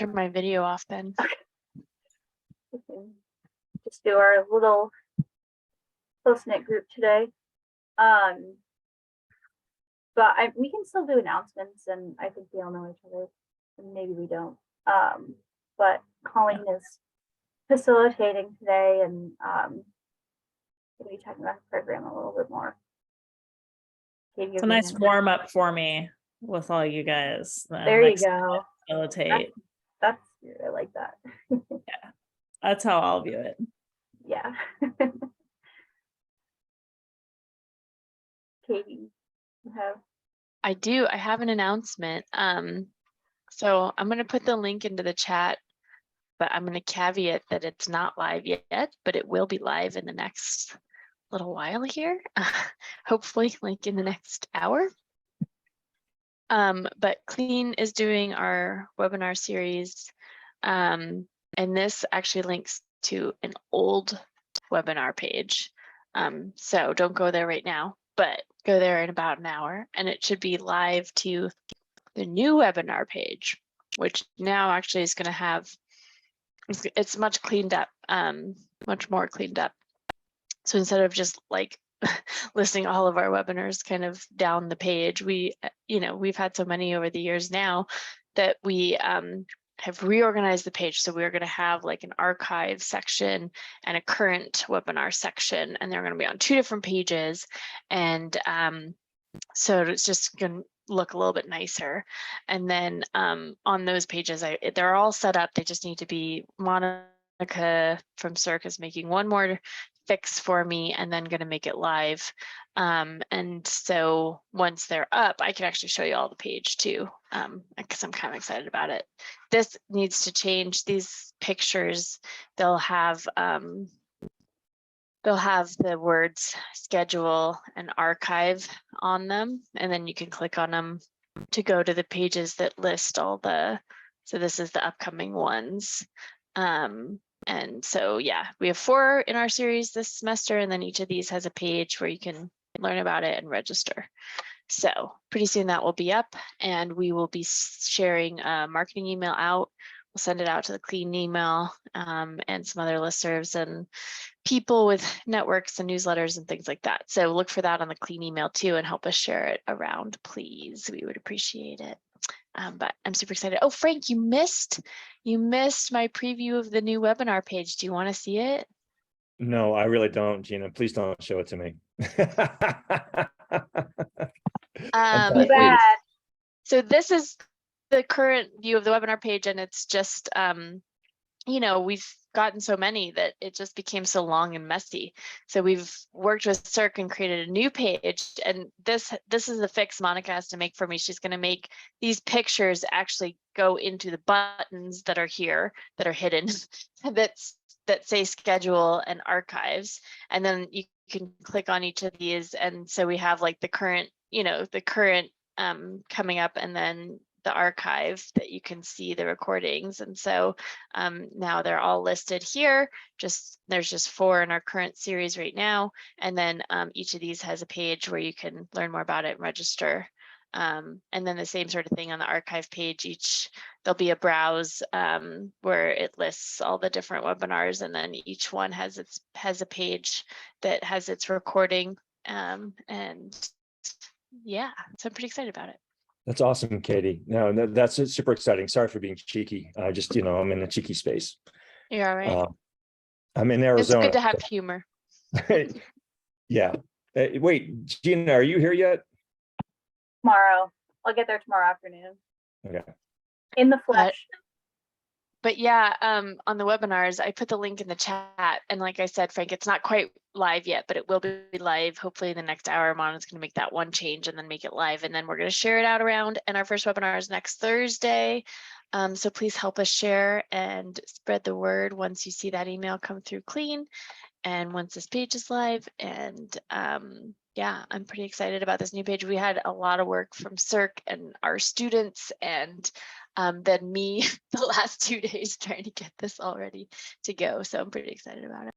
turn my video off then. We can just do our little close-knit group today. But we can still do announcements, and I think we all know each other, and maybe we don't. But Colleen is facilitating today, and we'll be talking about the program a little bit more. Katie, It's a nice warm up for me with all you guys. There you go. Facilitate. That's good. I like that. Yeah, that's how I'll view it. Yeah. Katie, you have. I do. I have an announcement. So I'm going to put the link into the chat, but I'm going to caveat that it's not live yet, but it will be live in the next little while here, hopefully like in the next hour. But Clean is doing our webinar series, and this actually links to an old webinar page. So don't go there right now, but go there in about an hour, and it should be live to the new webinar page, which now actually is going to have, it's much cleaned up, much more cleaned up. So instead of just like listing all of our webinars kind of down the page, we've had so many over the years now that we have reorganized the page. So we're going to have like an archive section and a current webinar section, and they're going to be on 2 different pages. And so it's just going to look a little bit nicer. And then on those pages, they're all set up. They just need to be, Monica from Cirque is making one more fix for me and then going to make it live. And so once they're up, I can actually show you all the page too, because I'm kind of excited about it. This needs to change. These pictures, they'll have the words schedule and archive on them, and then you can click on them to go to the pages that list all the, so this is the upcoming ones. And so, yeah, we have 4 in our series this semester, and then each of these has a page where you can learn about it and register. So pretty soon that will be up, and we will be sharing a marketing email out. We'll send it out to the Clean email and some other listservs and people with networks and newsletters and things like that. So look for that on the Clean email too, and help us share it around, please. We would appreciate it. But I'm super excited. Oh, Frank, you missed my preview of the new webinar page. Do you want to see it? No, I really don't, Gina. Please don't show it to me. Bad. So this is the current view of the webinar page, and it's just, we've gotten so many that it just became so long and messy. So we've worked with Cirque and created a new page, and this is the fix Monica has to make for me. She's going to make these pictures actually go into the buttons that are here that are hidden that say schedule and archives, and then you can click on each of these, and so we have like the current coming up, and then the archive that you can see the recordings. And so now they're all listed here. There's just 4 in our current series right now. And then each of these has a page where you can learn more about it and register. And then the same sort of thing on the archive page. There'll be a browse where it lists all the different webinars, and then each one has a page that has its recording. And yeah, so I'm pretty excited about it. That's awesome, Katie. No, that's super exciting. Sorry for being cheeky. I'm in a cheeky space. You're all right. I'm in Arizona. It's good to have humor. Yeah. Wait, Gina, are you here yet? Tomorrow. I'll get there tomorrow afternoon. Okay. In the flesh. But yeah, on the webinars, I put the link in the chat. And like I said, Frank, it's not quite live yet, but it will be live. Hopefully in the next hour, Mana's going to make that one change and then make it live. And then we're going to share it out around. And our first webinar is next Thursday. So please help us share and spread the word once you see that email come through Clean, and once this page is live. And yeah, I'm pretty excited about this new page. We had a lot of work from Cirque and our students, and then me the last 2 days trying to get this all ready to go. So I'm pretty excited about it.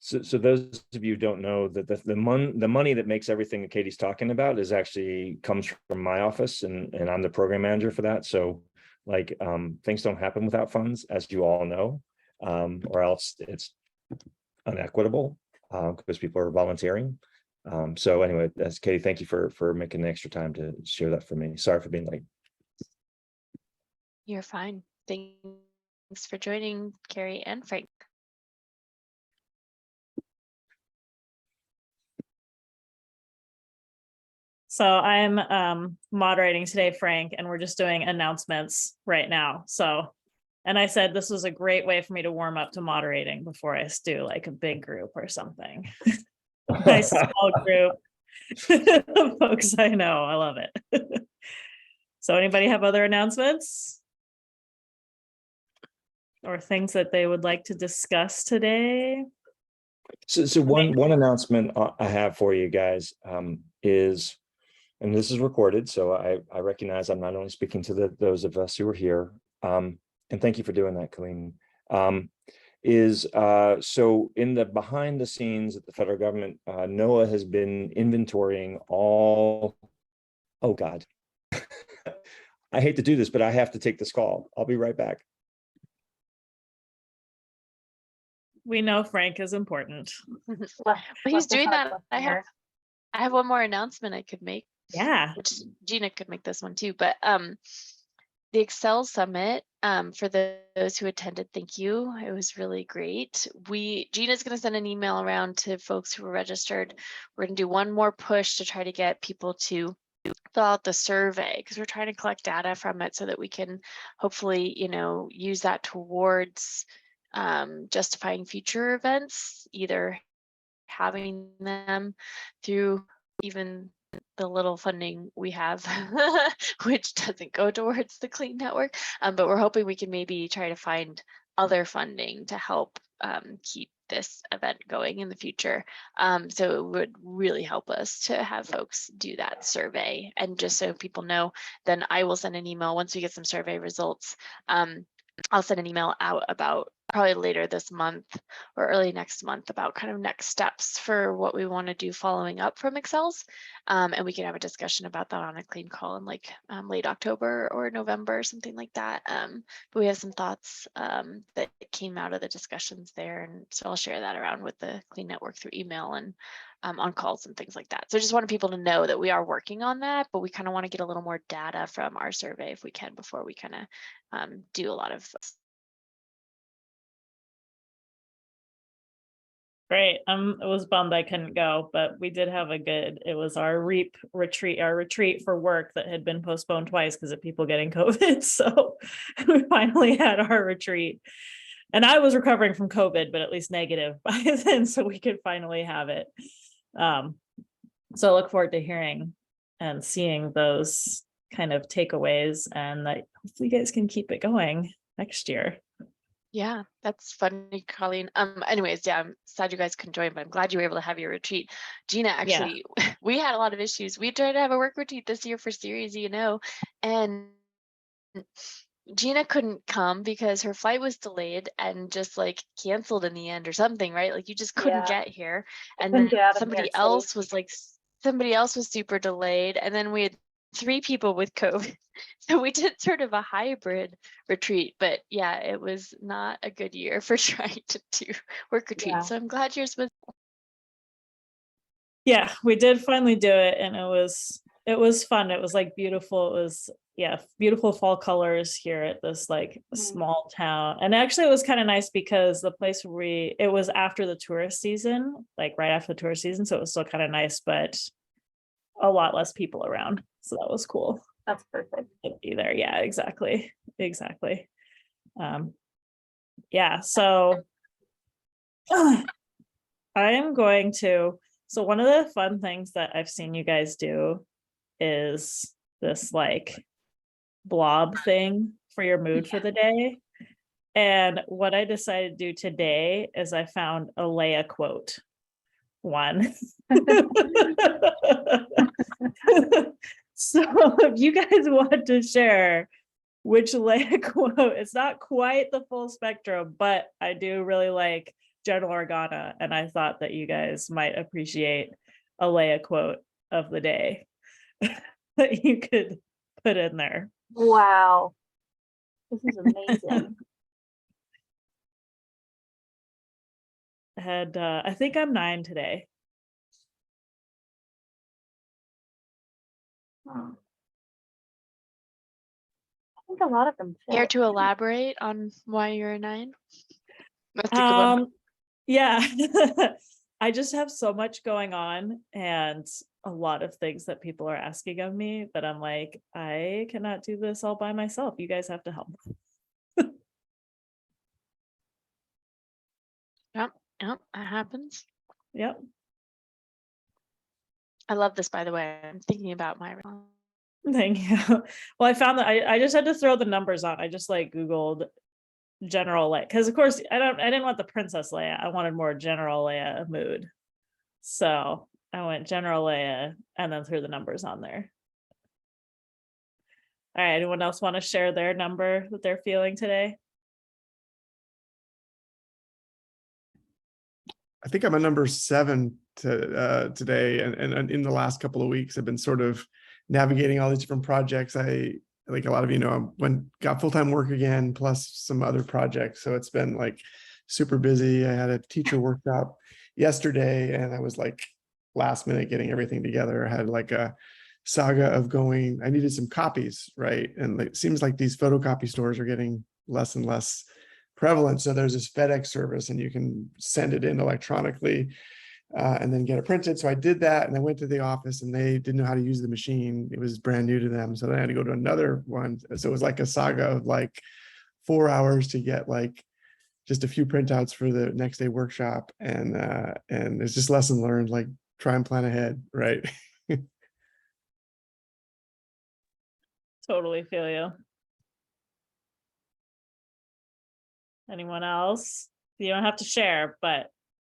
So those of you who don't know that the money that makes everything that Katie's talking about is actually comes from my office, and I'm the program manager for that. So Like things don't happen without funds, as you all know, or else it's unequitable because people are volunteering. So anyway, that's Katie. Thank you for making the extra time to share that for me. Sorry for being late. You're fine. Thanks for joining, Carrie and Frank. So I'm moderating today, Frank, and we're just doing announcements right now. So, and I said this was a great way for me to warm up to moderating before I do like a big group or something. Nice small group of folks I know. I love it. So anybody have other announcements? Or things that they would like to discuss today? So one announcement I have for you guys is, and this is recorded, so I recognize I'm not only speaking to those of us who are here, and thank you for doing that, Colleen. So in the behind the scenes at the federal government, NOAA has been inventorying all. Oh God, I hate to do this, but I have to take this call. I'll be right back. We know Frank is important. While he's doing that, I here. have one more announcement I could make. Yeah. Which Gina could make this one too, but the Excel Summit, for those who attended, thank you. It was really great. Gina's going to send an email around to folks who were registered. We're going to do one more push to try to get people to fill out the survey, because we're trying to collect data from it so that we can hopefully, use that towards justifying future events, either having them through even the little funding we have, which doesn't go towards the Clean Network, but we're hoping we can maybe try to find other funding to help keep this event going in the future. So it would really help us to have folks do that survey. And just so people know, then I will send an email once we get some survey results. I'll send an email out about probably later this month or early next month about kind of next steps for what we want to do following up from Excels. And we can have a discussion about that on a clean call in like late October or November, something like that. But we have some thoughts that came out of the discussions there. And so I'll share that around with the Clean Network through email and on calls and things like that. So I just wanted people to know that we are working on that, but we kind of want to get a little more data from our survey if we can before we kind of do a lot of. Great. I was bummed I couldn't go, but we did have it was our retreat for work that had been postponed twice because of people getting COVID. So we finally had our retreat. And I was recovering from COVID, but at least negative by then, so we could finally have it. So I look forward to hearing and seeing those kind of takeaways, and that hopefully you guys can keep it going next year. Yeah, that's funny, Colleen. Anyways, yeah, I'm sad you guys couldn't join, but I'm glad you were able to have your retreat. Gina, actually, we had a lot of issues. We tried to have a work retreat this year for Series, and Gina couldn't come because her flight was delayed and just like canceled in the end or something, right? Like you just couldn't get here. And then somebody else was super delayed. And then we had 3 people with COVID. So we did sort of a hybrid retreat, but yeah, it was not a good year for trying to do work retreats. Yeah. So I'm glad yours was. Yeah, we did finally do it, and it was fun. It was like beautiful. It was beautiful fall colors here at this like small town. And actually it was kind of nice because the place where it was after the tourist season, like right after the tourist season, so it was still kind of nice, but a lot less people around. So that was cool. That's perfect. To be there. Yeah, exactly. Yeah, so I am going to, so one of the fun things that I've seen you guys do is this like blob thing for your mood for the day. And what I decided to do today is I found a Leia quote one. So if you guys want to share which Leia quote, it's not quite the full spectrum, but I do really like General Organa, and I thought that you guys might appreciate a Leia quote of the day that you could put in there. Wow. This is amazing. I think I'm 9 today. Oh. I think a lot of them Care fit. to elaborate on why you're a 9? That's a good one. Yeah. I just have so much going on and a lot of things that people are asking of me that I'm like, I cannot do this all by myself. You guys have to help. Yep, that happens. Yep. I love this, by the way. I'm thinking about my Thank you. Well, I found that I just had to throw the numbers on. I just like Googled general Leia, because of course I didn't want the Princess Leia. I wanted more general Leia mood. So I went general Leia and then threw the numbers on there. All right, anyone else want to share their number that they're feeling today? I think I'm a number 7 today, and in the last couple of weeks, I've been sort of navigating all these different projects. I, like a lot of you know, got full-time work again, plus some other projects. So it's been like super busy. I had a teacher workshop yesterday, and I was like last minute getting everything together. I had like a saga of going. I needed some copies, right? And it seems like these photocopy stores are getting less and less prevalent. So there's this FedEx service and you can send it in electronically and then get it printed. So I did that and I went to the office and they didn't know how to use the machine. It was brand new to them. So then I had to go to another one. So it was like a saga of like 4 hours to get like just a few printouts for the next day workshop. And it's just lesson learned, like try and plan ahead, right? Totally feel you. Anyone else? You don't have to share, but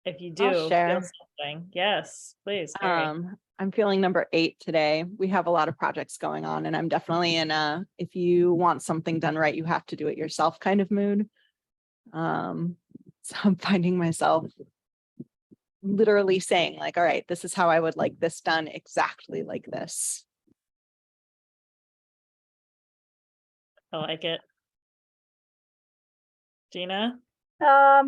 if you do feel share. something, yes, please. Carrie. I'm feeling number 8 today. We have a lot of projects going on and I'm definitely in a, if you want something done right, you have to do it yourself kind of mood. So I'm finding myself literally saying like, all right, this is how I would like this done exactly like this. I like it. Gina? I've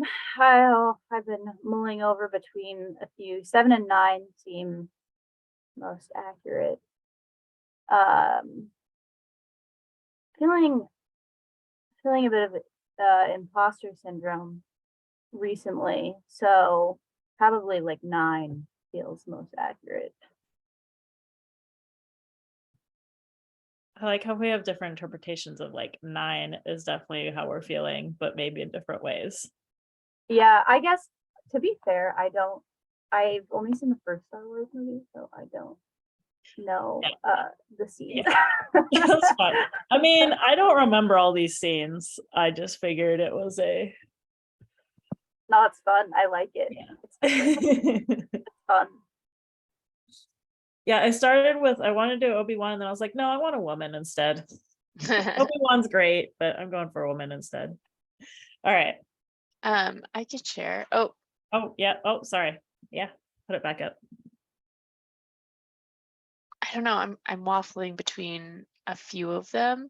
been mulling over between a few. 7 and 9 seem most accurate. Feeling a bit of imposter syndrome recently, so probably like 9 feels most accurate. I like how we have different interpretations of like 9 is definitely how we're feeling, but maybe in different ways. Yeah, I guess to be fair, I've only seen the first Star Wars movie, so I don't know the scenes. That's fine. I mean, I don't remember all these scenes. I just figured it was a No, it's fun. I like it. It's fun. Yeah, I started with I want to do Obi-Wan and then I was like, no, I want a woman instead. Obi-Wan's great, but I'm going for a woman instead. All right. I could share. Oh, Yeah. Oh, sorry. Yeah, put it back up. I don't know. I'm waffling between a few of them,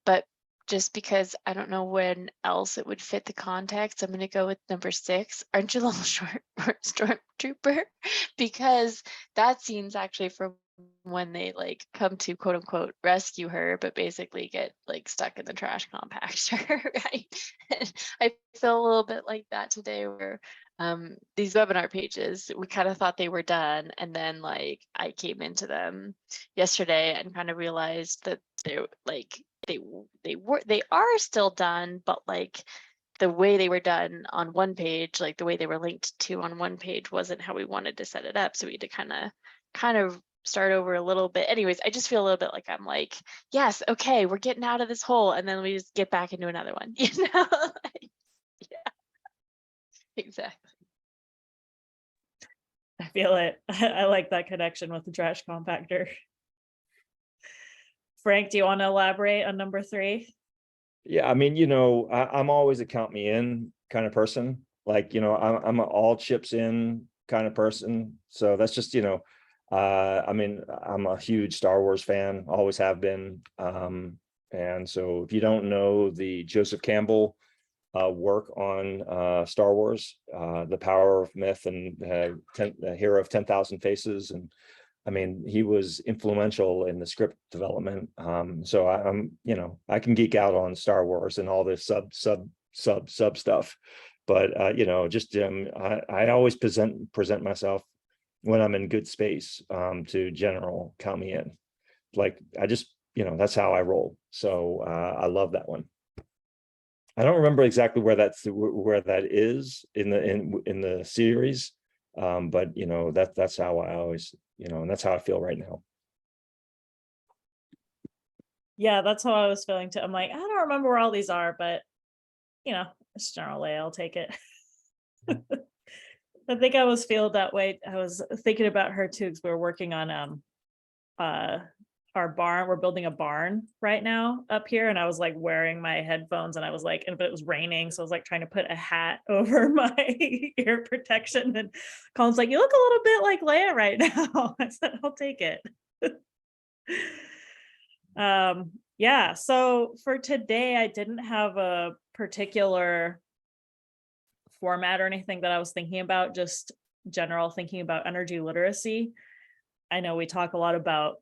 but just because I don't know when else it would fit the context, I'm gonna go with number 6. Aren't you a little short for a stormtrooper? Because that scene's actually from when they like come to quote unquote rescue her, but basically get like stuck in the trash compactor, right? And I feel a little bit like that today where these webinar pages, we kind of thought they were done. And then like I came into them yesterday and kind of realized that they're like, they are still done, but like the way they were done on one page, like the way they were linked to on one page wasn't how we wanted to set it up. So we had to kind of start over a little bit. Anyways, I just feel a little bit like I'm like, yes, okay, we're getting out of this hole, and then we just get back into another one, you know? Like, yeah, exactly. I feel it. I like that connection with the trash compactor. Frank, do you want to elaborate on number 3? Yeah, I mean, you know, I'm always a count me in kind of person. Like, you know, I'm an all chips in kind of person. So that's just, you know, I mean, I'm a huge Star Wars fan, always have been. And And so if you don't know the Joseph Campbell work on Star Wars, The Power of Myth, and the Hero of 10,000 Faces, and I mean, he was influential in the script development. So I'm, you know, I can geek out on Star Wars and all this sub stuff, but you know, just I always present myself when I'm in good space to general count me in. Like I just, you know, that's how I roll. So I love that one. I don't remember exactly where that is in the series, but you know, that's how I always, you know, and that's how I feel right now. Yeah, that's how I was feeling too. I'm like, I don't remember where all these are, but you know, it's general lay, I'll take it. I think I was feeling that way. I was thinking about her too, because we were working on our barn. We're building a barn right now up here, and I was like wearing my headphones, and I was like, but it was raining, so I was like trying to put a hat over my ear protection, and Colin's like, you look a little bit like Leia right now. I said, I'll take it. Yeah, so for today I didn't have a particular format or anything that I was thinking about, just general thinking about energy literacy. I know we talk a lot about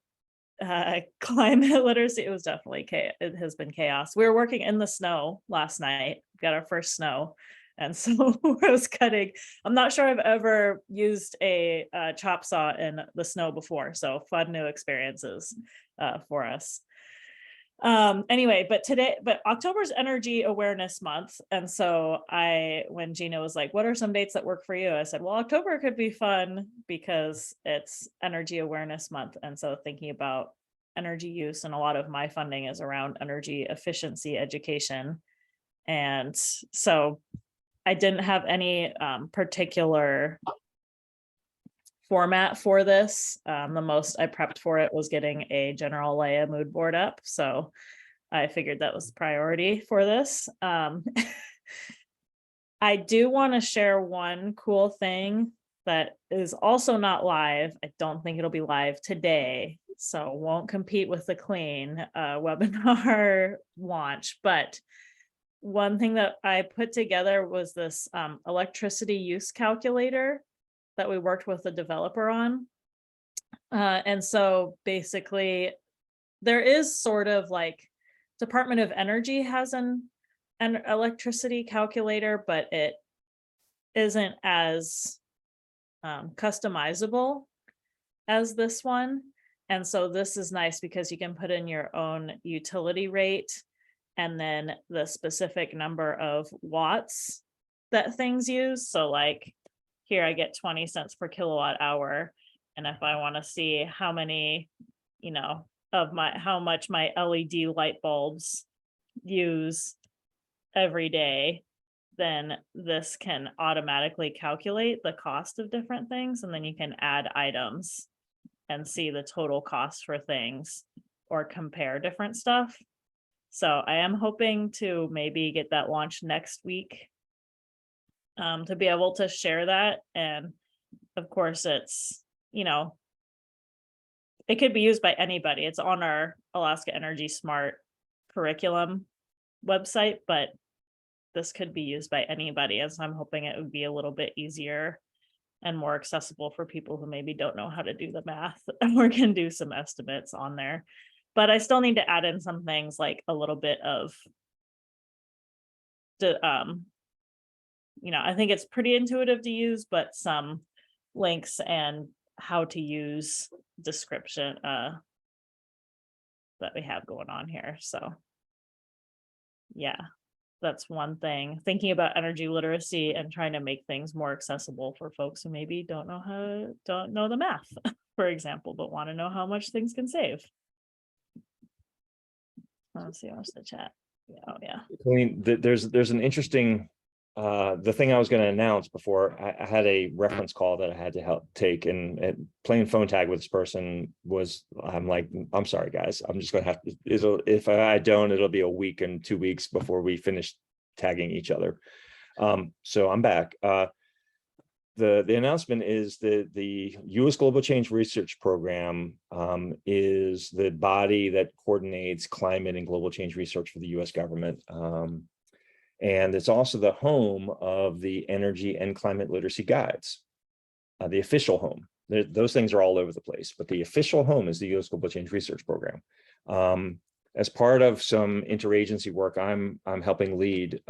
climate literacy. It was definitely it has been chaos. We were working in the snow last night, got our first snow, and so I was cutting. I'm not sure I've ever used a chop saw in the snow before, so fun new experiences for us. Anyway, but October's Energy Awareness Month, and so when Gina was like, what are some dates that work for you, I said, well, October could be fun because it's Energy Awareness Month, and so thinking about energy use, and a lot of my funding is around energy efficiency education, and so I didn't have any particular format for this. The most I prepped for it was getting a general Leia mood board up, so I figured that was the priority for this. I do want to share one cool thing that is also not live. I don't think it'll be live today, so won't compete with the Clean webinar launch, but one thing that I put together was this electricity use calculator that we worked with the developer on. And so basically there is sort of like Department of Energy has an electricity calculator, but it isn't as customizable as this one. And so this is nice because you can put in your own utility rate and then the specific number of watts that things use. So like here I get 20 cents per kilowatt hour. And if I want to see how many, you know, how much my LED light bulbs use every day, then this can automatically calculate the cost of different things. And then you can add items and see the total cost for things or compare different stuff. So I am hoping to maybe get that launched next week to be able to share that. And of course it's, you know, it could be used by anybody. It's on our Alaska Energy Smart curriculum website, but this could be used by anybody. And so I'm hoping it would be a little bit easier and more accessible for people who maybe don't know how to do the math or can do some estimates on there. But I still need to add in some things like a little bit of, you know, I think it's pretty intuitive to use, but some links and how to use description that we have going on here. So yeah, that's one thing. Thinking about energy literacy and trying to make things more accessible for folks who maybe don't know the math, for example, but want to know how much things can save. Let's see what's the chat. Oh yeah. Colleen, there's an interesting the thing I was going to announce before I had a reference call that I had to help take, and playing phone tag with this person was, I'm like, I'm sorry guys, I'm just going to have to, if I don't, it'll be a week and 2 weeks before we finish tagging each other. So I'm back. the announcement is that the U.S. Global Change Research Program is the body that coordinates climate and global change research for the U.S. government. And it's also the home of the energy and climate literacy guides, the official home. Those things are all over the place, but the official home is the U.S. Global Change Research Program. As part of some interagency work I'm helping lead,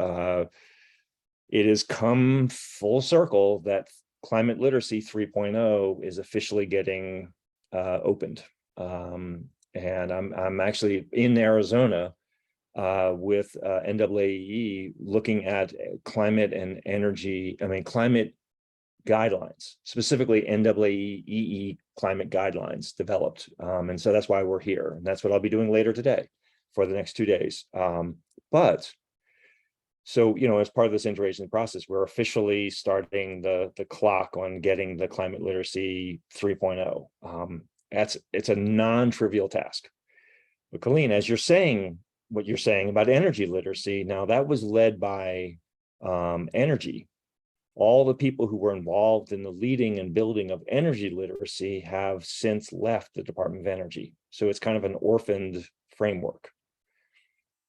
it has come full circle that climate literacy 3.0 is officially getting opened. And I'm actually in Arizona with NAAE looking at climate and energy, climate guidelines, specifically NAAE climate guidelines developed. And so that's why we're here. And that's what I'll be doing later today for the next 2 days. So, as part of this interagency process, we're officially starting the clock on getting the climate literacy 3.0. It's a non-trivial task. But Colleen, as you're saying, what you're saying about energy literacy, now that was led by energy. All the people who were involved in the leading and building of energy literacy have since left the Department of Energy. So it's kind of an orphaned framework.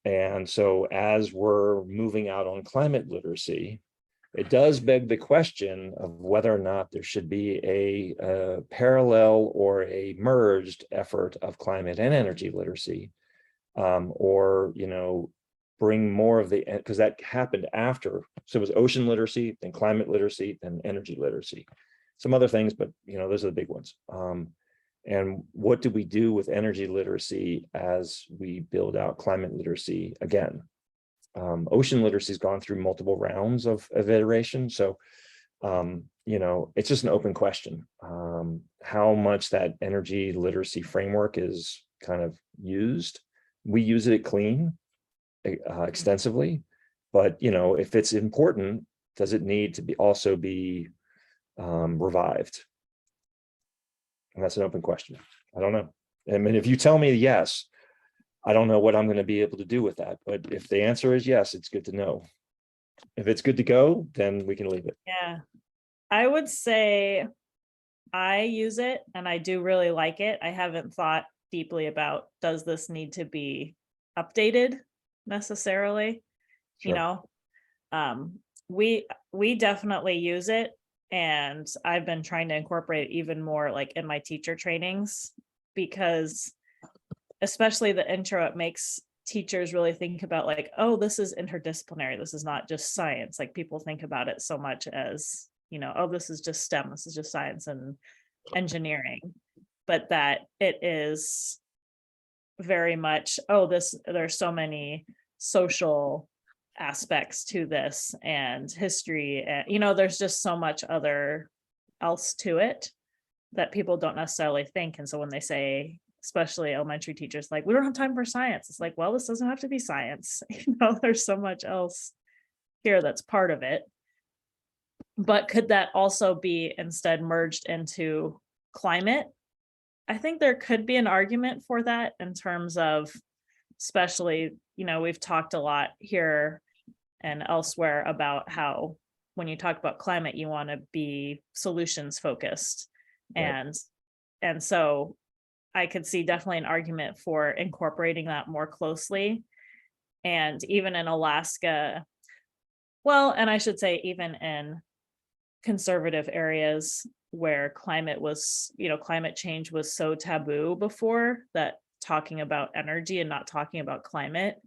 And so as we're moving out on climate literacy, it does beg the question of whether or not there should be a parallel or a merged effort of climate and energy literacy, or, bring more of the, because that happened after. So it was ocean literacy, then climate literacy, then energy literacy. Some other things, but those are the big ones. And what do we do with energy literacy as we build out climate literacy again? Ocean literacy has gone through multiple rounds of iteration. So, it's just an open question. How much that energy literacy framework is kind of used. We use it at Clean extensively, but, if it's important, does it need to be also be revived? And that's an open question. I don't know. I mean, if you tell me yes, I don't know what I'm going to be able to do with that. But if the answer is yes, it's good to know. If it's good to go, then we can leave it. Yeah, I would say I use it and I do really like it. I haven't thought deeply about, does this need to be updated necessarily? Sure. We definitely use it. And I've been trying to incorporate it even more like in my teacher trainings, because especially the intro, it makes teachers really think about like, oh, this is interdisciplinary. This is not just science. Like people think about it so much as, oh, this is just STEM. This is just science and engineering, but that it is very much, there's so many social aspects to this and history, and there's just so much other else to it that people don't necessarily think. And so when they say, especially elementary teachers, like, we don't have time for science, it's like, well, this doesn't have to be science. There's so much else here that's part of it. But could that also be instead merged into climate? I think there could be an argument for that in terms of, especially, we've talked a lot here and elsewhere about how when you talk about climate, you want to be solutions focused. Right. And so I could see definitely an argument for incorporating that more closely. And even in Alaska, well, and I should say even in conservative areas where climate change was so taboo before, that talking about energy and not talking about climate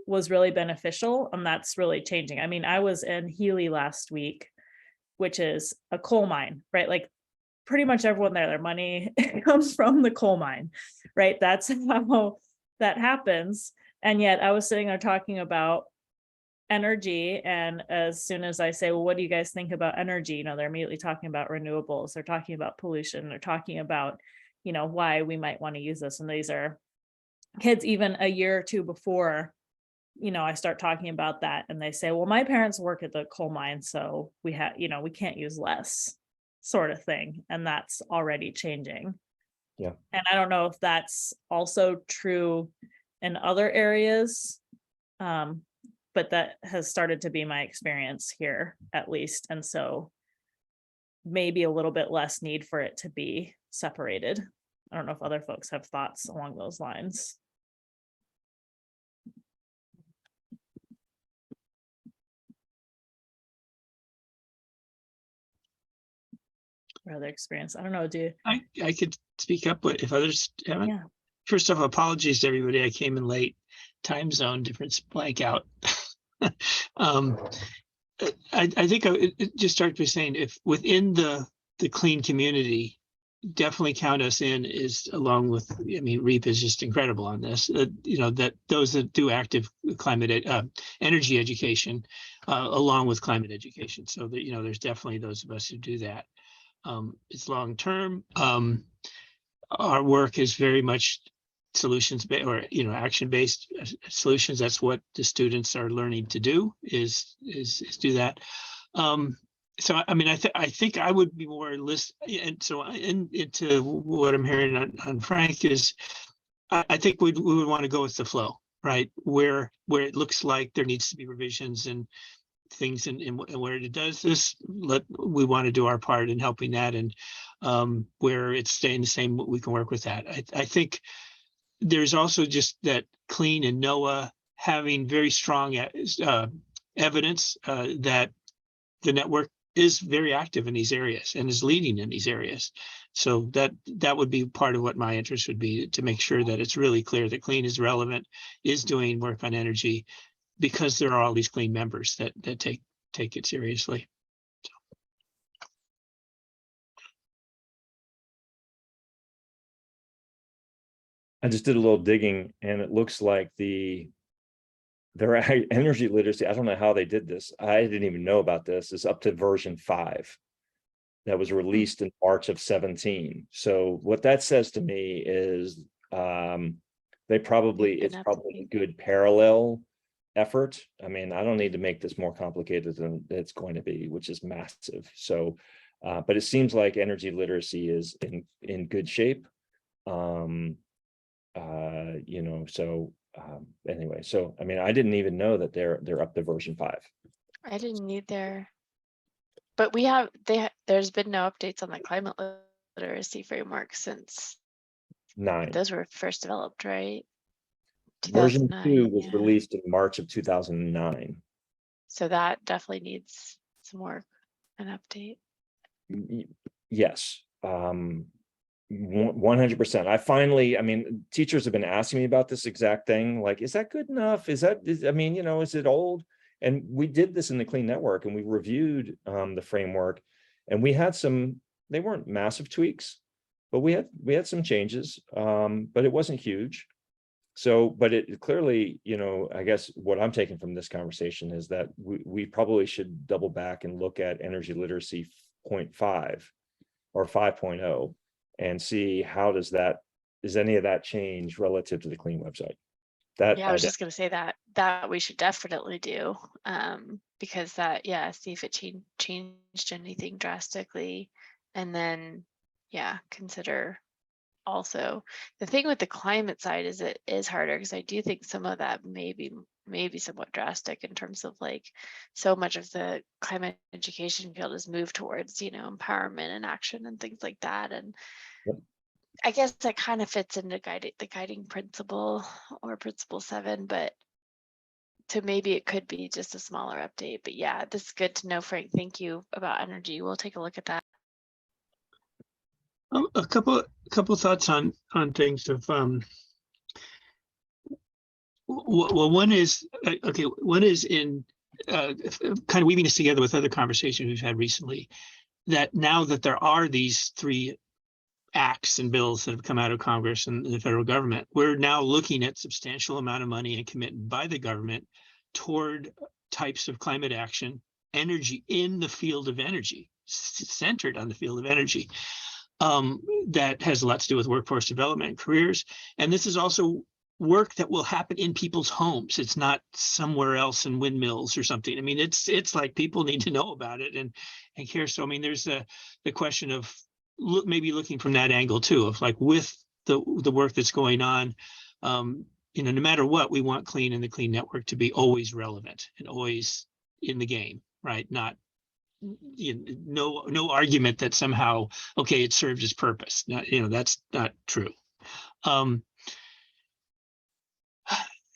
was really beneficial. And that's really changing. I mean, I was in Healy last week, which is a coal mine, right? Like pretty much everyone there, their money comes from the coal mine, right? That's how that happens. And yet I was sitting there talking about energy. And as soon as I say, well, what do you guys think about energy? They're immediately talking about renewables. They're talking about pollution. They're talking about, why we might want to use this. And these are kids even a year or two before, I start talking about that. And they say, well, my parents work at the coal mine, so we have, we can't use less, sort of thing. And that's already changing. Yeah. And I don't know if that's also true in other areas. But that has started to be my experience here, at least. And so maybe a little bit less need for it to be separated. I don't know if other folks have thoughts along those lines. Or other experience. I don't know, I could speak up, but if others haven't. Yeah. First off, apologies to everybody. I came in late. Time zone difference, blank out. I think it just start by saying, if within the clean community, definitely count us in, is along with, I mean, REAP is just incredible on this. You know, that those that do active climate energy education along with climate education. So that, you know, there's definitely those of us who do that. It's long term. Our work is very much solutions based, or, you know, action based solutions. That's what the students are learning to do, is do that. So I mean, I think I would be more and so into what I'm hearing on Frank is, I think we would want to go with the flow, right? Where it looks like there needs to be revisions and things, and where it does this, we want to do our part in helping that, and where it's staying the same, we can work with that. I think there's also just that Clean and NOAA having very strong evidence that the network is very active in these areas and is leading in these areas. So that would be part of what my interest would be, to make sure that it's really clear that Clean is relevant, is doing work on energy, because there are all these Clean members that take it seriously. I just did a little digging, and it looks like their energy literacy, I don't know how they did this. I didn't even know about this. Is up to version 5 that was released in March of 17. So what that says to me is it's probably a good parallel effort. I mean, I don't need to make this more complicated than it's going to be, which is massive. So, but it seems like energy literacy is in good shape. You know, so anyway, so I mean, I didn't even know that they're up to version 5. I didn't either. But there's been no updates on the climate literacy framework since 9. those were first developed, right? Version 2 was yeah. released in March of 2009. So that definitely needs some work, an update. Yes. 100%. I mean, teachers have been asking me about this exact thing. Like, is that good enough? I mean, you know, is it old? And we did this in the Clean Network, and we reviewed the framework, and we had they weren't massive tweaks, but we had some changes, but it wasn't huge. So, but it clearly, you know, I guess what I'm taking from this conversation is that we probably should double back and look at energy literacy 0.5 or 5.0 and see how does any of that change relative to the Clean website. Yeah, I was just going to say that we should definitely do, because see if it changed anything drastically, and then consider. Also, the thing with the climate side is it is harder, because I do think some of that may be somewhat drastic in terms of, like, so much of the climate education field is moved towards, you know, empowerment and action and things like that. And I guess that kind of fits into the guiding principle, or principle 7, but maybe it could be just a smaller update. But yeah, this is good to know, Frank. Thank you about energy. We'll take a look at that. A couple thoughts on things of well, one is in kind of weaving this together with other conversations we've had recently, that now that there are these 3 acts and bills that have come out of Congress and the federal government, we're now looking at substantial amount of money and commitment by the government toward types of climate action, energy in the field of energy, centered on the field of energy. That has a lot to do with workforce development and careers. And this is also work that will happen in people's homes. It's not somewhere else in windmills or something. I mean, it's like people need to know about it and care. So, I mean, there's the question of maybe looking from that angle too, of like, with the work that's going on, you know, no matter what, we want Clean and the Clean Network to be always relevant and always in the game, right? Not no argument that somehow, okay, it served its purpose. That's not true.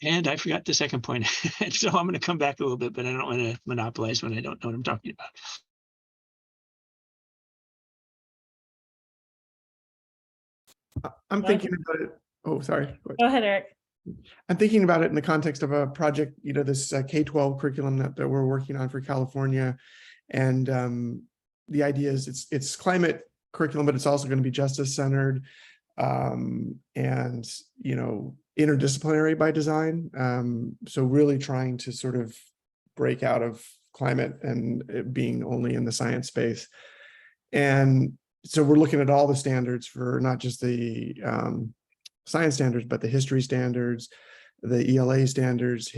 And I forgot the second point. So I'm going to come back a little bit, but I don't want to monopolize when I don't know what I'm talking about. I'm Go thinking about it. Oh, sorry. Go ahead. Go ahead, Eric. I'm thinking about it in the context of a project, this K-12 curriculum that we're working on for California. And the idea is it's climate curriculum, but it's also going to be justice centered and, interdisciplinary by design. So really trying to sort of break out of climate and it being only in the science space. And so we're looking at all the standards for not just the science standards, but the history standards, the ELA standards,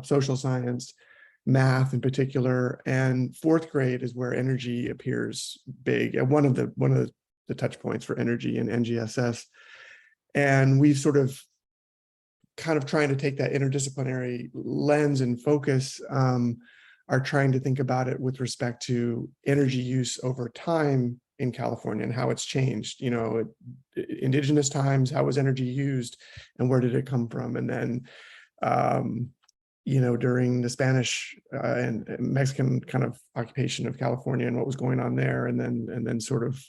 social science, math in particular, and fourth grade is where energy appears big. And one of the touch points for energy in NGSS. And we've sort of kind of trying to take that interdisciplinary lens and focus, are trying to think about it with respect to energy use over time in California and how it's changed. Indigenous times, how was energy used and where did it come from? And then, during the Spanish and Mexican kind of occupation of California and what was going on there, and then sort of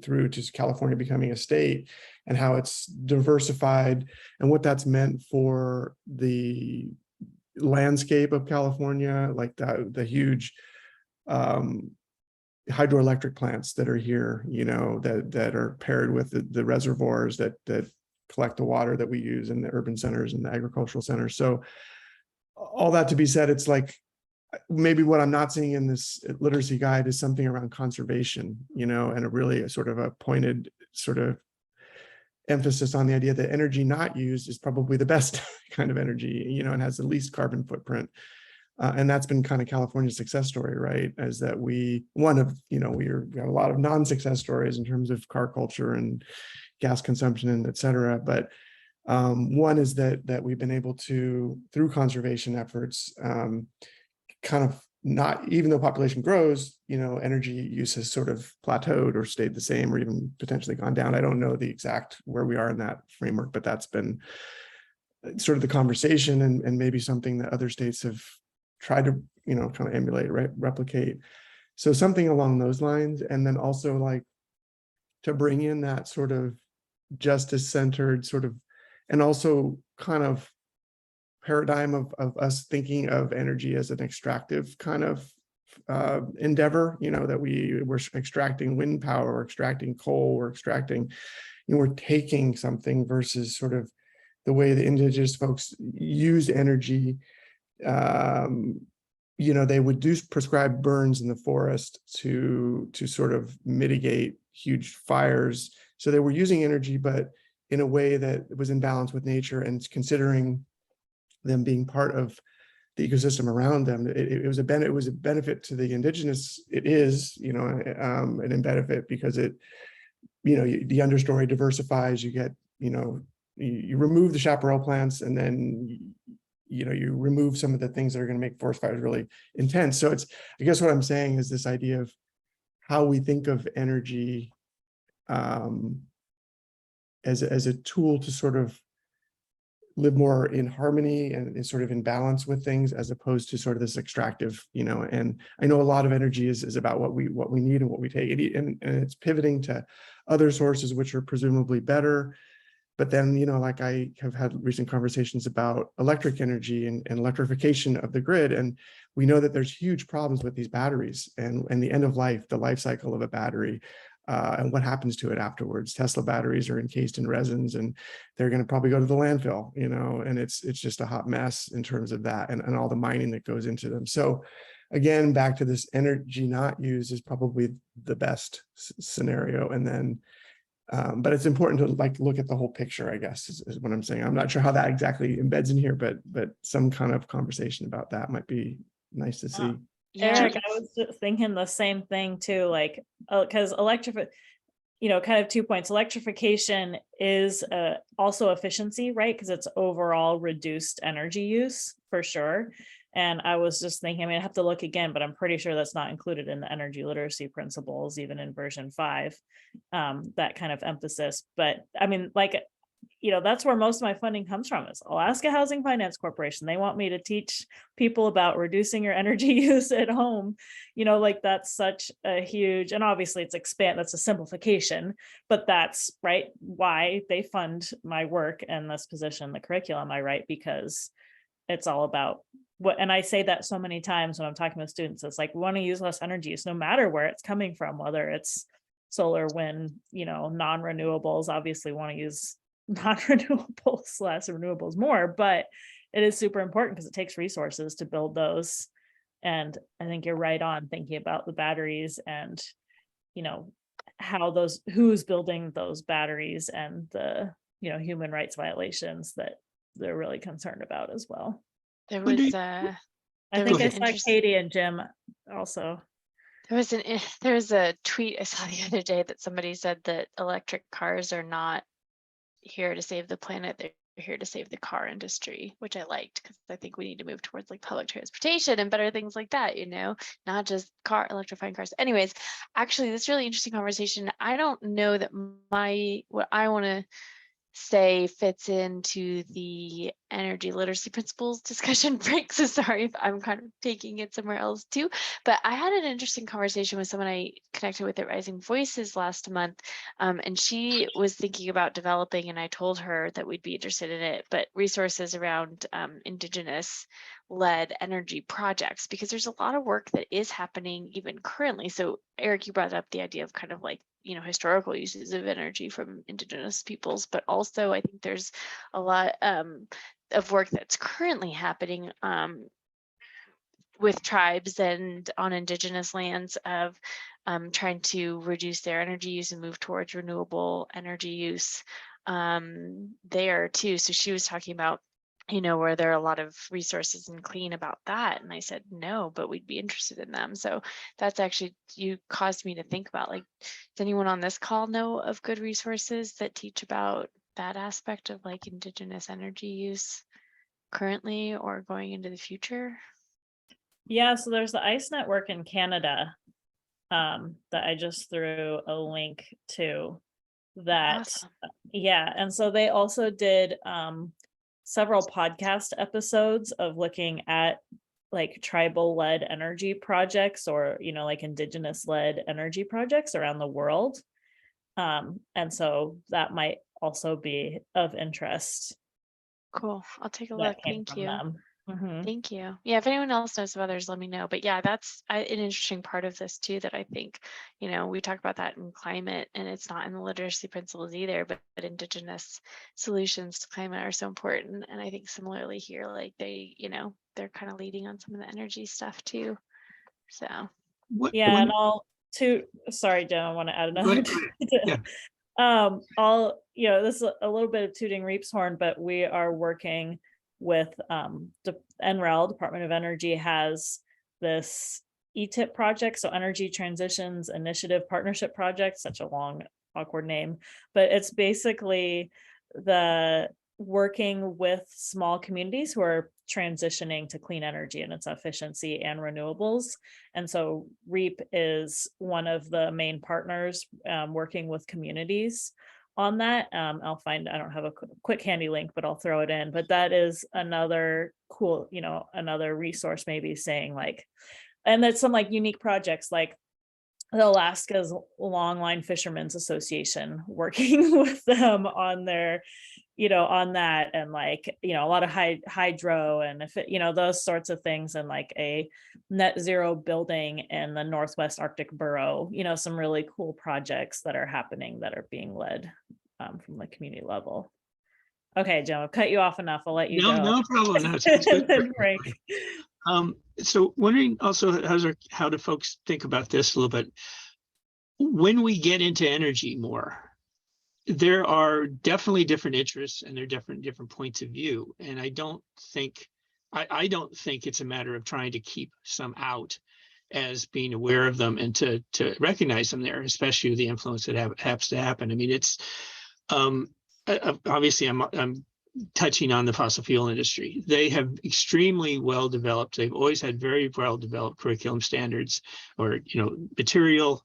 through to California becoming a state and how it's diversified and what that's meant for the landscape of California, like the huge hydroelectric plants that are here, that are paired with the reservoirs that collect the water that we use in the urban centers and the agricultural centers. So all that to be said, it's like maybe what I'm not seeing in this literacy guide is something around conservation, and a really sort of a pointed sort of emphasis on the idea that energy not used is probably the best kind of energy, and has the least carbon footprint. And that's been kind of California's success story, right? As that we have a lot of non-success stories in terms of car culture and gas consumption and et cetera. But one is that we've been able to, through conservation efforts, kind of not, even though population grows, energy use has sort of plateaued or stayed the same or even potentially gone down. I don't know the exact where we are in that framework, but that's been sort of the conversation and maybe something that other states have tried to, kind of emulate, right? Replicate. So something along those lines. And then also like to bring in that sort of justice centered sort of, and also kind of paradigm of us thinking of energy as an extractive kind of endeavor, that we're extracting wind power, we're extracting coal, we're extracting, we're taking something versus sort of the way the indigenous folks used energy. They would do prescribed burns in the forest to sort of mitigate huge fires. So they were using energy, but in a way that was in balance with nature and considering them being part of the ecosystem around them. It was a benefit to the indigenous. It is, an benefit because it, the understory diversifies. You get, you remove the chaparral plants, and then you remove some of the things that are going to make forest fires really intense. So it's, I guess what I'm saying is this idea of how we think of energy as a tool to sort of live more in harmony and sort of in balance with things, as opposed to sort of this extractive, and I know a lot of energy is about what we need and what we take, and it's pivoting to other sources which are presumably better. But then, like I have had recent conversations about electric energy and electrification of the grid. And we know that there's huge problems with these batteries and the end of life, the life cycle of a battery, and what happens to it afterwards. Tesla batteries are encased in resins and they're going to probably go to the landfill, and it's just a hot mess in terms of that and all the mining that goes into them. So again, back to this energy not used is probably the best scenario. And then, but it's important to look at the whole picture, I guess, is what I'm saying. I'm not sure how that exactly embeds in here, but some kind of conversation about that might be nice to see. Eric, I was just thinking the same thing too, because kind of 2 points. Electrification is also efficiency, right? Because it's overall reduced energy use for sure. And I was just thinking, I mean, I have to look again, but I'm pretty sure that's not included in the energy literacy principles, even in version 5, that kind of emphasis. But I mean, like, that's where most of my funding comes from, is Alaska Housing Finance Corporation. They want me to teach people about reducing your energy use at home. Like, that's such a huge, and obviously that's a simplification, but that's right why they fund my work and this position, the curriculum, because it's all about what, and I say that so many times when I'm talking with students, it's like, we want to use less energy use, no matter where it's coming from, whether it's solar, wind, non-renewables. Obviously want to use non-renewables less, renewables more, but it is super important because it takes resources to build those. And I think you're right on thinking about the batteries and who's building those batteries and the human rights violations that they're really concerned about as well. There When do was you- a I There think was I an saw interesting- Katie and Jim also. there was a tweet I saw the other day that somebody said that electric cars are not here to save the planet, they're here to save the car industry, which I liked, because I think we need to move towards like public transportation and better things like that, not just electrifying cars. Anyways, actually, this really interesting conversation. I don't know that what I want to say fits into the energy literacy principles discussion break. So sorry if I'm kind of taking it somewhere else too. But I had an interesting conversation with someone I connected with at Rising Voices last month. And she was thinking about developing, and I told her that we'd be interested in it, but resources around Indigenous led energy projects, because there's a lot of work that is happening even currently. So Eric, you brought up the idea of kind of like, historical uses of energy from Indigenous peoples, but also I think there's a lot of work that's currently happening with tribes and on Indigenous lands of trying to reduce their energy use and move towards renewable energy use there too. So she was talking about where there are a lot of resources and clean about that. And I said, no, but we'd be interested in them. So that's actually, you caused me to think about, like, does anyone on this call know of good resources that teach about that aspect of like Indigenous energy use currently or going into the future? Yeah, so there's the ICE network in Canada that I just threw a link to that. Awesome. Yeah, and so they also did several podcast episodes of looking at like tribal led energy projects, or like Indigenous led energy projects around the world. And so that might also be of interest. Cool. I'll take a that look. came Thank from you. them. Mhm. Thank you. Yeah, if anyone else knows of others, let me know. But yeah, that's an interesting part of this too, that I think, we talk about that in climate, and it's not in the literacy principles either, but Indigenous solutions to climate are so important. And I think similarly here, like they're kind of leading on some of the energy stuff too. So Yeah, and sorry, Jen, I want to add another. Yeah. This is a little bit of tooting Reap's horn, but we are working with NREL, Department of Energy, has this ETIP project, so Energy Transitions Initiative Partnership Project, such a long, awkward name, but it's basically the working with small communities who are transitioning to clean energy and its efficiency and renewables. And so REAP is one of the main partners working with communities on that. I don't have a quick handy link, but I'll throw it in. But that is another cool, another resource, maybe saying like, and that's some like unique projects like the Alaska's Longline Fishermen's Association, working with them on their, on that, and like, a lot of hydro and if it, those sorts of things, and like a net zero building in the Northwest Arctic Borough, some really cool projects that are happening that are being led from the community level. Okay, Joe, I've cut you off enough. I'll let you go. No problem. No, it's good. Then break. So wondering also how do folks think about this a little bit? When we get into energy more, there are definitely different interests and there are different points of view. And I don't think it's a matter of trying to keep some out as being aware of them and to recognize them there, especially the influence that happens to happen. I mean, it's obviously I'm touching on the fossil fuel industry. They have extremely well developed. They've always had very well developed curriculum standards, or material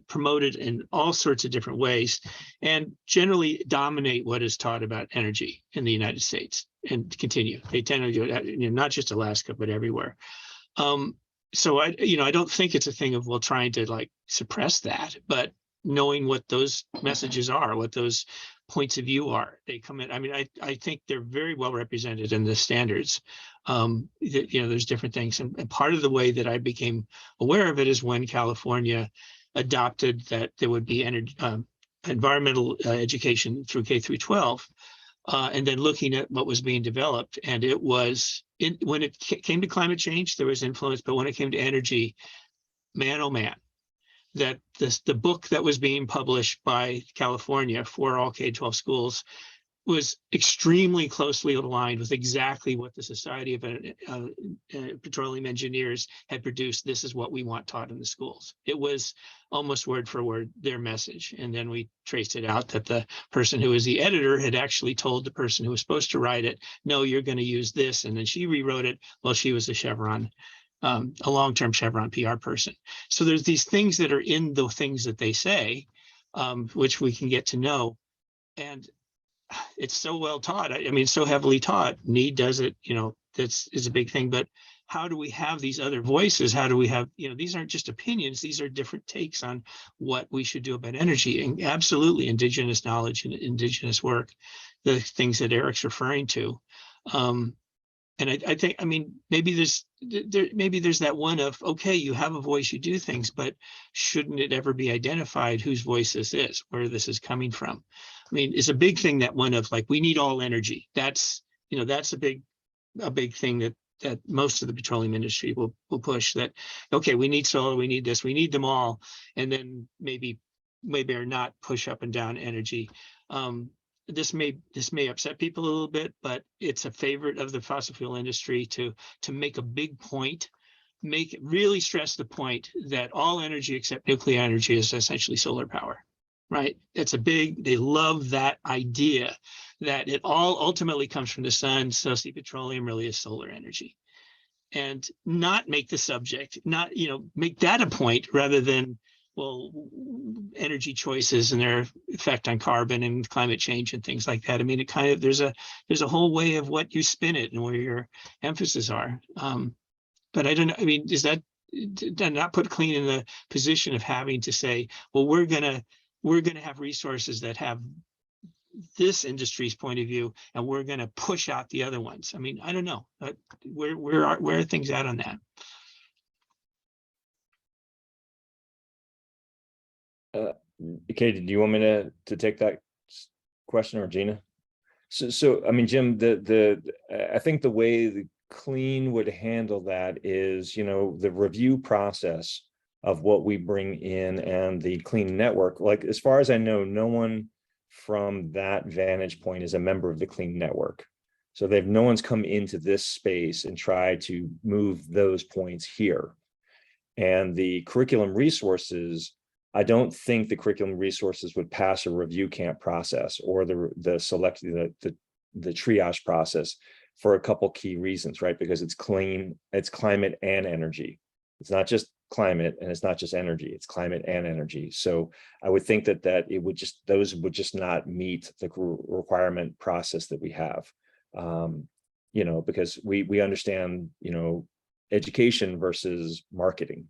promoted in all sorts of different ways, and generally dominate what is taught about energy in the United States and continue. They tend to do it, not just Alaska, but everywhere. So I don't think it's a thing of, well, trying to like suppress that, but knowing what those messages are, what those points of view are, they come in. I mean, I think they're very well represented in the standards. There's different things, and part of the way that I became aware of it is when California adopted that there would be environmental education through K through 12, and then looking at what was being developed. And it was, when it came to climate change, there was influence, but when it came to energy, man, oh man, that the book that was being published by California for all K-12 schools was extremely closely aligned with exactly what the Society of Petroleum Engineers had produced. This is what we want taught in the schools. It was almost word for word their message. And then we traced it out that the person who was the editor had actually told the person who was supposed to write it, no, you're going to use this. And then she rewrote it while she was a Chevron, a long-term Chevron PR person. So there's these things that are in the things that they say, which we can get to know. And it's so well taught. I mean, so heavily taught. Need does it, is a big thing. But how do we have these other voices? How do we have, these aren't just opinions. These are different takes on what we should do about energy. And absolutely indigenous knowledge and indigenous work, the things that Eric's referring to. And I think, I mean, maybe there's that one of, okay, you have a voice, you do things, but shouldn't it ever be identified whose voice this is, where this is coming from? I mean, it's a big thing, that one of like, we need all energy. That's a big thing that most of the petroleum industry will push, that, okay, we need solar, we need this, we need them all. And then maybe or not push up and down energy. This may upset people a little bit, but it's a favorite of the fossil fuel industry to make a big point, really stress the point that all energy except nuclear energy is essentially solar power, right? They love that idea that it all ultimately comes from the sun. So see, petroleum really is solar energy, and not make the subject, not, make that a point rather than, well, energy choices and their effect on carbon and climate change and things like that. I mean, it kind of, there's a whole way of what you spin it and where your emphasis are. But I don't know, I mean, does that not put Clean in the position of having to say, well, we're gonna have resources that have this industry's point of view, and we're gonna push out the other ones? I mean, I don't know. Where are things at on that? Katie, do you want me to take that question, or Gina? So I mean, Jim, I think the way the Clean would handle that is, the review process of what we bring in and the Clean network. Like, as far as I know, no one from that vantage point is a member of the Clean network. So no one's come into this space and tried to move those points here. And the curriculum resources, I don't think the curriculum resources would pass a review camp process or the triage process, for a couple key reasons, right? Because it's clean, it's climate and energy. It's not just climate and it's not just energy, it's climate and energy. So I would think that those would just not meet the requirement process that we have, because we understand, education versus marketing.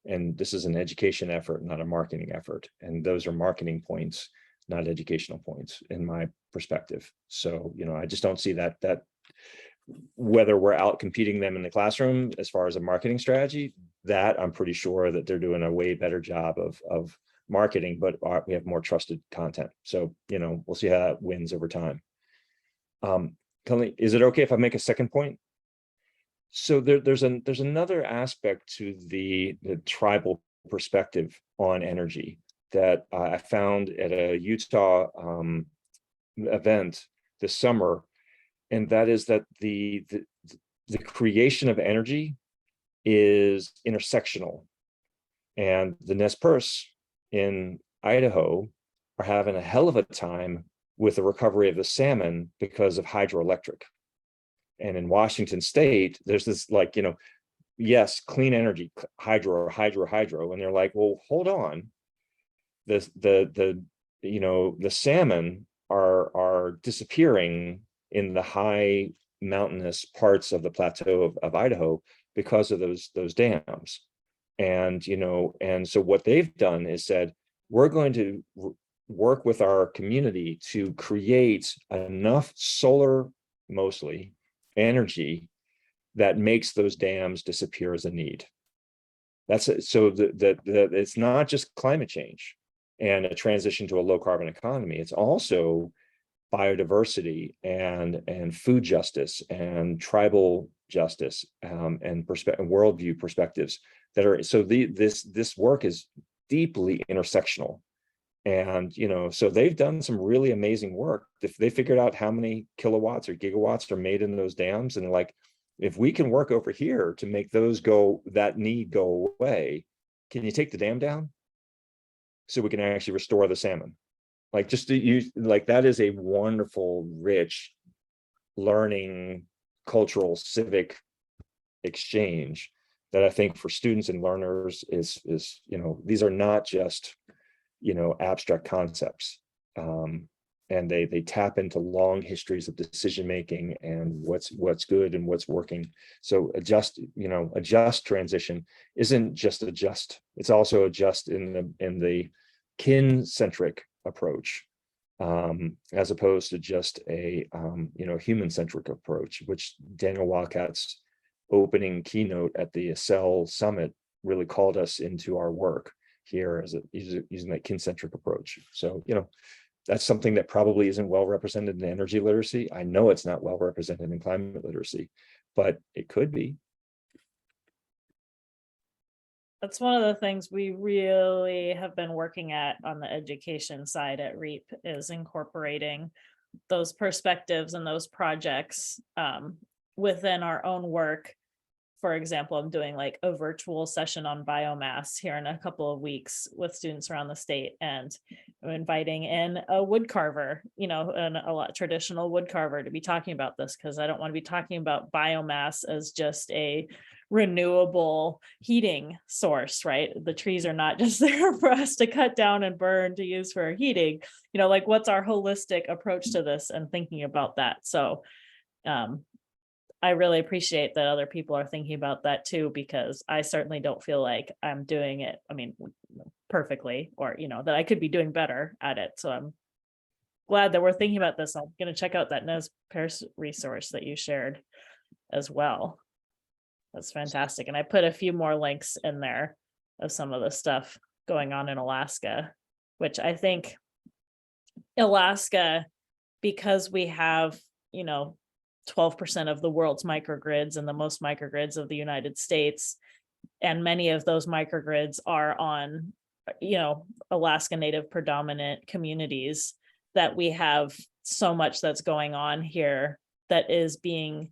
And this is an education effort, not a marketing effort. And those are marketing points, not educational points, in my perspective. So, I just don't see that whether we're out competing them in the classroom as far as a marketing strategy, that I'm pretty sure that they're doing a way better job of marketing, but we have more trusted content. So, we'll see how that wins over time. Colleen, is it okay if I make a second point? So there's another aspect to the tribal perspective on energy that I found at a Utah event this summer, and that is that the creation of energy is intersectional, and the Nez Perce in Idaho are having a hell of a time with the recovery of the salmon because of hydroelectric. And in Washington State, there's this like, yes, clean energy, hydro, and they're like, well, hold on. The salmon are disappearing in the high mountainous parts of the plateau of Idaho because of those dams. And so what they've done is said, we're going to work with our community to create enough solar, mostly, energy that makes those dams disappear as a need. That's it. So that it's not just climate change and a transition to a low carbon economy. It's also biodiversity and food justice and tribal justice and worldview perspectives that are, so this work is deeply intersectional. And so they've done some really amazing work. If they figured out how many kilowatts or gigawatts are made in those dams, and like, if we can work over here to make that need go away, can you take the dam down so we can actually restore the salmon? Like, just to use, like, that is a wonderful, rich learning, cultural, civic exchange that I think for students and learners is these are not just abstract concepts, and they tap into long histories of decision making and what's good and what's working. So a just transition isn't just a just, it's also a just in the kin centric approach, as opposed to just a human centric approach, which Daniel Walcott's opening keynote at the ESSEL summit really called us into our work here as using that kin-centric approach. So, that's something that probably isn't well represented in energy literacy. I know it's not well represented in climate literacy, but it could be. That's one of the things we really have been working at on the education side at REAP, is incorporating those perspectives and those projects within our own work. For example, I'm doing like a virtual session on biomass here in a couple of weeks with students around the state, and I'm inviting in a wood carver, a traditional wood carver to be talking about this, because I don't want to be talking about biomass as just a renewable heating source, right? The trees are not just there for us to cut down and burn to use for heating, like, what's our holistic approach to this and thinking about that. So I really appreciate that other people are thinking about that too, because I certainly don't feel like I'm doing it, perfectly, or, that I could be doing better at it. So I'm glad that we're thinking about this. I'm going to check out that Nez Perce resource that you shared as well. That's fantastic. And I put a few more links in there of some of the stuff going on in Alaska, which I think Alaska, because we have, 12% of the world's microgrids and the most microgrids of the United States, and many of those microgrids are on, Alaska Native predominant communities, that we have so much that's going on here that is being,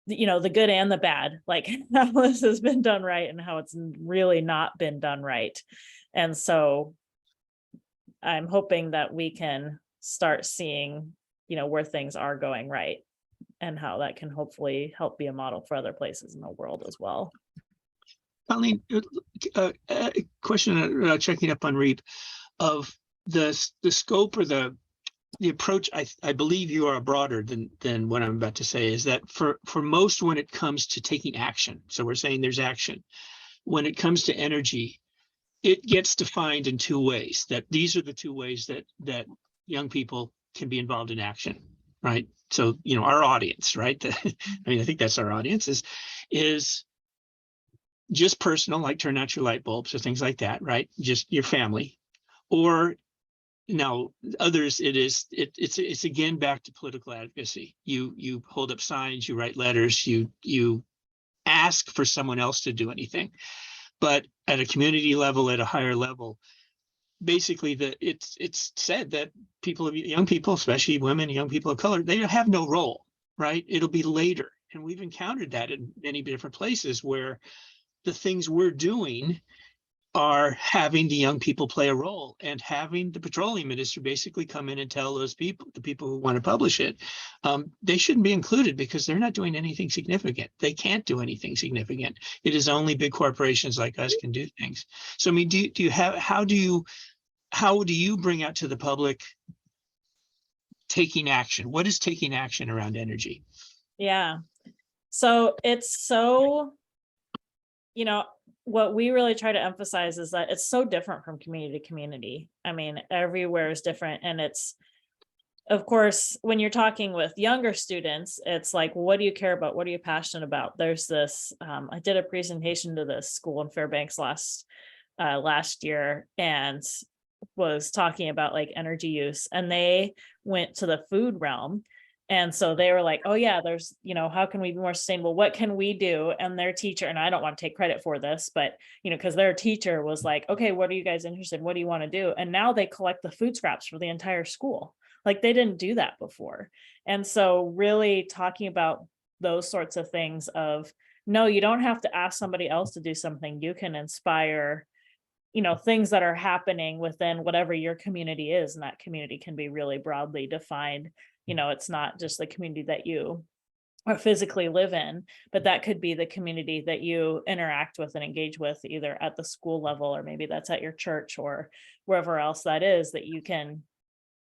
the good and the bad, like how this has been done right and how it's really not been done right. And so I'm hoping that we can start seeing, where things are going right, and how that can hopefully help be a model for other places in the world as well. Colleen, a question, checking up on REAP, of the scope or the approach. I believe you are broader than what I'm about to say, is that for most, when it comes to taking action, so we're saying there's action, when it comes to energy, it gets defined in two ways, that these are the two ways that young people can be involved in action, right? So, our audience, right? I think that's our audience, is just personal, like turn out your light bulbs or things like that, right? Just your family. Or now others, it's again back to political advocacy. You hold up signs, you write letters, you ask for someone else to do anything. But at a community level, at a higher level, basically it's said that young people, especially women, young people of color, they have no role, right? It'll be later. And we've encountered that in many different places, where the things we're doing are having the young people play a role, and having the petroleum minister basically come in and tell those people, the people who want to publish it, they shouldn't be included because they're not doing anything significant. They can't do anything significant. It is only big corporations like us can do things. So I mean, do you have, how do you bring out to the public taking action? What is taking action around energy? Yeah. So it's so, what we really try to emphasize is that it's so different from community to community. I mean, everywhere is different. And it's, of course, when you're talking with younger students, it's like, what do you care about? What are you passionate about? There's this, I did a presentation to this school in Fairbanks last year, and was talking about like energy use, and they went to the food realm. And so they were like, oh yeah, there's, how can we be more sustainable? What can we do? And their teacher, and I don't want to take credit for this, but, because their teacher was like, okay, what are you guys interested in? What do you want to do? And now they collect the food scraps for the entire school. Like they didn't do that before. And so really talking about those sorts of things of, no, you don't have to ask somebody else to do something. You can inspire, things that are happening within whatever your community is. And that community can be really broadly defined. It's not just the community that you physically live in, but that could be the community that you interact with and engage with, either at the school level, or maybe that's at your church or wherever else that is, that you can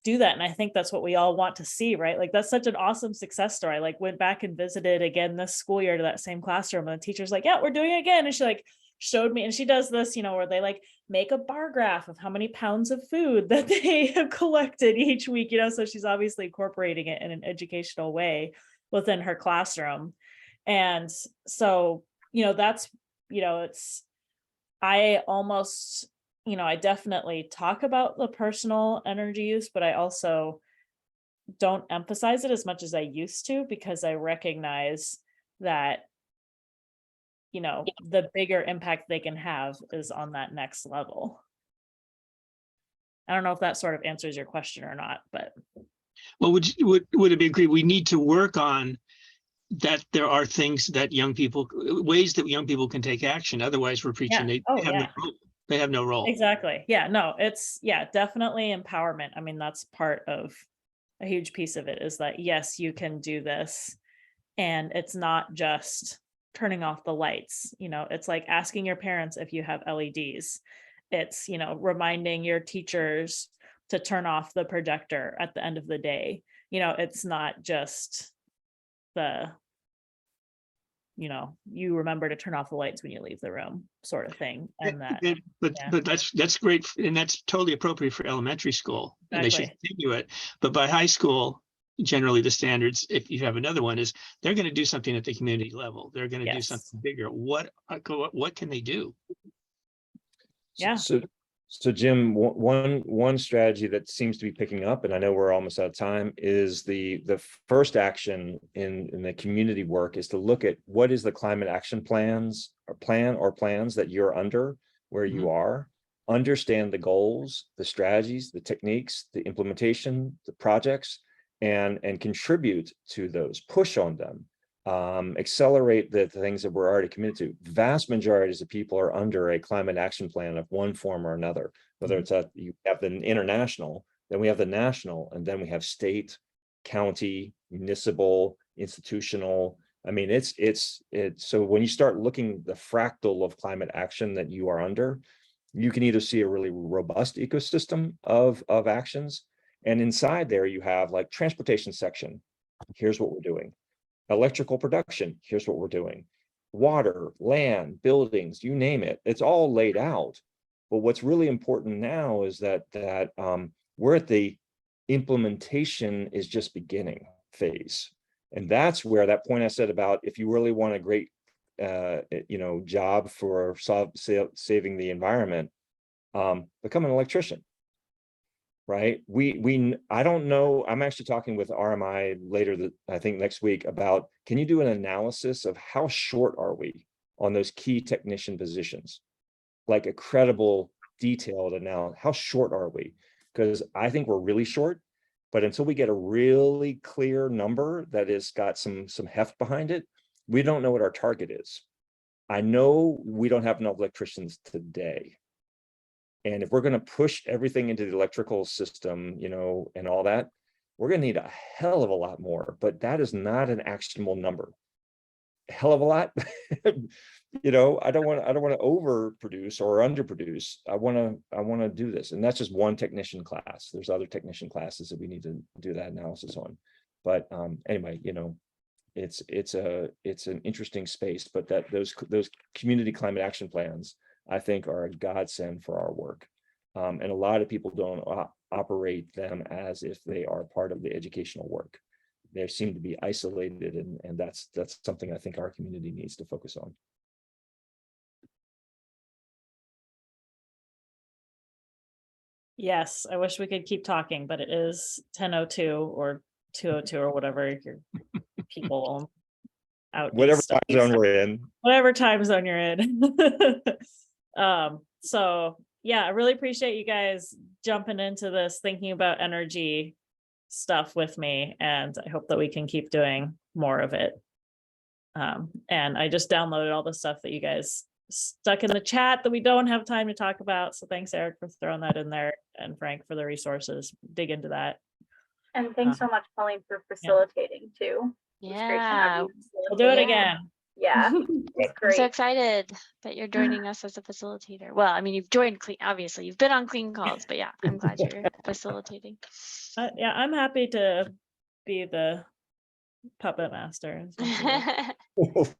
do that. And I think that's what we all want to see, right? Like that's such an awesome success story. I went back and visited again this school year to that same classroom, and the teacher's like, yeah, we're doing it again. And she showed me, and she does this, where they make a bar graph of how many pounds of food that they have collected each week, so she's obviously incorporating it in an educational way within her classroom. And so, that's, I almost, I definitely talk about the personal energy use, but I also don't emphasize it as much as I used to, because I recognize that the bigger impact they can have is on that next level. I don't know if that sort of answers your question or not, but. Well, would it be agreed we need to work on that? There are things that ways that young people can take action. Otherwise we're preaching they have no role. Exactly. Yeah, no, it's definitely empowerment. I mean, that's part of a huge piece of it, is that, yes, you can do this. And it's not just turning off the lights, it's like asking your parents if you have LEDs. It's, reminding your teachers to turn off the projector at the end of the day. It's not just the, you remember to turn off the lights when you leave the room sort of thing. And that, but that's great. And that's totally appropriate for elementary school. Exactly. And they should continue it. But by high school, generally the standards, if you have another one, is they're going to do something at the community level. They're going to do something bigger. What can they do? Yeah. So Jim, one strategy that seems to be picking up, and I know we're almost out of time, is the first action in the community work is to look at what is the climate action plans that you're under, where you are, understand the goals, the strategies, the techniques, the implementation, the projects, and contribute to those, push on them, accelerate the things that we're already committed to. Vast majorities of people are under a climate action plan of one form or another, whether it's you have the international, then we have the national, and then we have state, county, municipal, institutional. I mean, it's so when you start looking the fractal of climate action that you are under, you can either see a really robust ecosystem of actions, and inside there you have like transportation section, here's what we're doing. Electrical production, here's what we're doing. Water, land, buildings, you name it, it's all laid out. But what's really important now is that we're at the implementation is just beginning phase. And that's where that point I said about, if you really want a great job for saving the environment, become an electrician. Right. I don't know. I'm actually talking with RMI later, I think next week, about, can you do an analysis of how short are we on those key technician positions? Like a credible, detailed analysis. How short are we? Because I think we're really short, but until we get a really clear number that has got some heft behind it, we don't know what our target is. I know we don't have enough electricians today. And if we're going to push everything into the electrical system, you know, and all that, we're going to need a hell of a lot more, but that is not an actionable number. A hell of a lot. You know, I don't want to overproduce or underproduce. I want to do this. And that's just one technician class. There's other technician classes that we need to do that analysis on. But anyway, you know, it's an interesting space, but those community climate action plans, I think, are a godsend for our work. And a lot of people don't operate them as if they are part of the educational work. They seem to be isolated, and that's something I think our community needs to focus on. Yes, I wish we could keep talking, but it is 10:02 or 2:02 or whatever your people out Whatever east time zone we're in. whatever time zone you're in. So yeah, I really appreciate you guys jumping into this, thinking about energy stuff with me, and I hope that we can keep doing more of it. And I just downloaded all the stuff that you guys stuck in the chat that we don't have time to talk about. So thanks, Eric, for throwing that in there, and Frank for the resources. Dig into that. And thanks so much, Colleen, for facilitating too. It was great to have Yeah, you We'll do it facilitate. again. Yeah, it's I'm so great. excited that you're joining us as a facilitator. Well, I mean, you've joined clean, obviously you've been on clean calls, but yeah, I'm glad you're facilitating. Yeah, I'm happy to be the puppet master.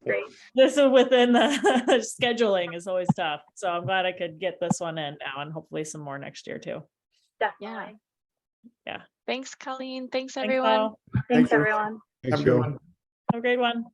Great. This is within the scheduling is always tough. So I'm glad I could get this one in now, and hopefully some more next year too. Definitely. Yeah. Thanks, Colleen. Thanks, Thanks, everyone. all. Thanks, everyone. everyone. Have a good one. Have a great one.